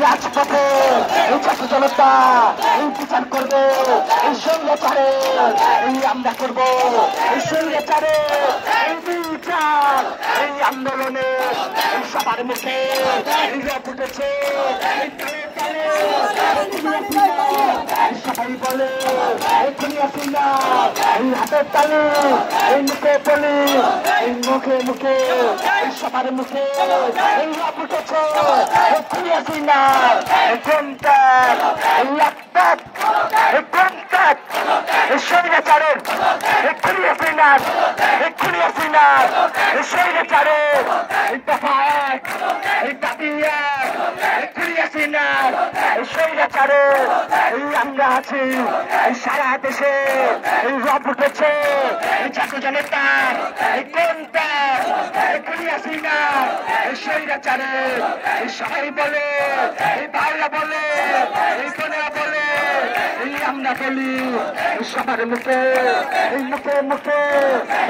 রাজপথে এই ছাত্র জনতা এই বিচার করবে, এই স্বৈরাচারে এই আমরা করব, এই স্বৈরাচারে এই বিচার, এই আন্দোলনে এই সবার মুখে এই রব উঠেছে, সবাই বলে এই খুনিয়াছিনা, এই হাতের তালি, এই মুখে বলি, এই মুখে মুখে এই সবার মুখে এই রব উঠেছে, এই খুনিয়াছিনা, এই কন্টাক, এই লাখটাক, এই কন্টাক, এই স্বৈরাচারের, এই খুনিয়াছিনার, এই খুনিয়াছিনার, এই স্বৈরাচারের, এই দফা এক, এই দাবি এক, এই খুনিয়াছিনার, এই স্বৈরাচারের, এই আমরা আছি, এই সারা দেশে এই রব উঠেছে, এই ছাত্র জনতার, এই কন্টাক, এই খুনিয়াছিনার, এই স্বৈরাচারের, এই সবাই বলে, এই ভাইরা বলে, এই বোনেরা বলে, এই আমরা বলি, এই সবার মুখে, এই মুখে মুখে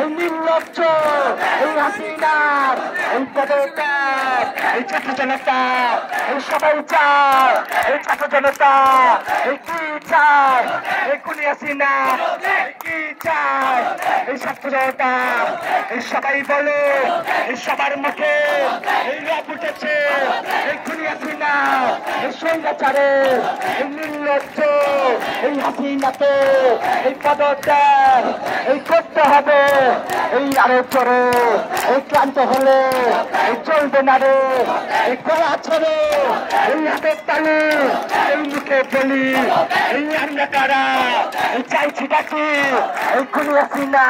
এই নির্লজ্জ, এই হাসিনার, এই পদত্যাগ, এই ছাত্র জনতা, এই সবাই চায়, এই ছাত্র জনতা, এই কি চায়, এই খুনিয়াছিনা, এই কি চায়, এই ছাত্র জনতা, এই সবাই বলে, এই সবার মুখে এই রব উঠেছে, এই খুনিয়াছিনা, এই স্বৈরাচারে, এই নির্লজ্জ, এই হাসিনাতে এই পদত্যাগ এই করতে হবে, এই আরো চড়ে, এই ক্লান্ত হলে এই চলবে না রে, এই কড়া ছেড়ে, এই হাতের তালি, এই মুখে বলি, এই আমরা কারা, এই চাইছি ডাকি, এই খুনিয়াছিনা,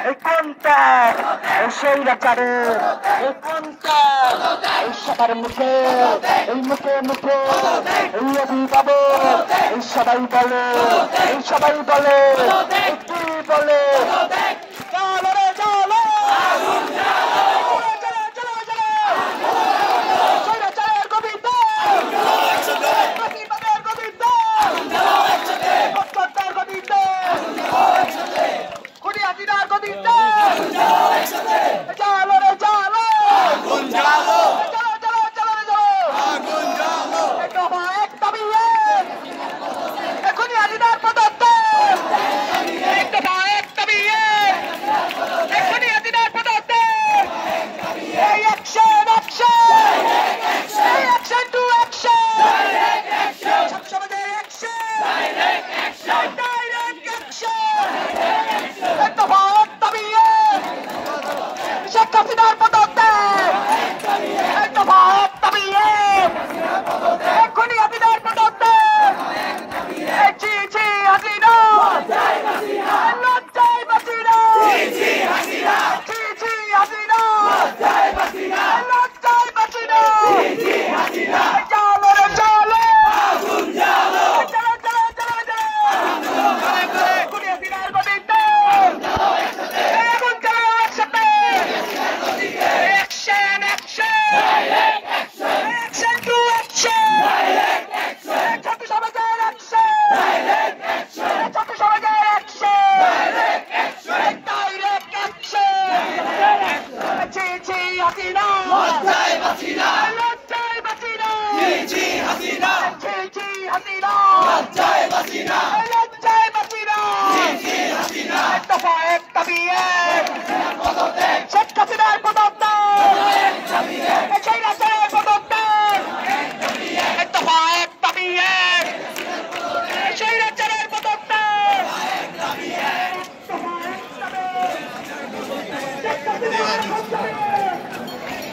এই কন্টাক, এই স্বৈরাচারে, এই কন্টাক, এই সবার মুখে, এই মুখে মুখে এই অভিভাবক, এই সবাই বলে, এই সবাই বলে, এই কি বলে, চলো রে চলো, স্বৈরাচারের গোবিন্দ, প্রতিবাদের গোবিন্দ, প্রত্যর্থের গোবিন্দ, খুনিয়াছিনার গোবিন্দ, চলো রে চলো,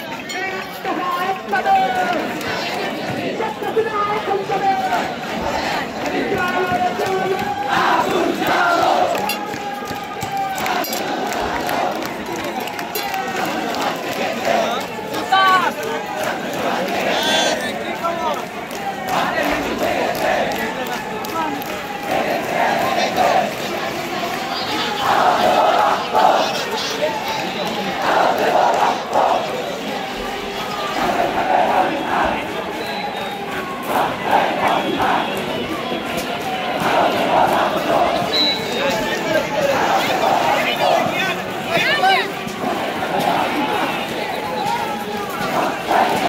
যাবে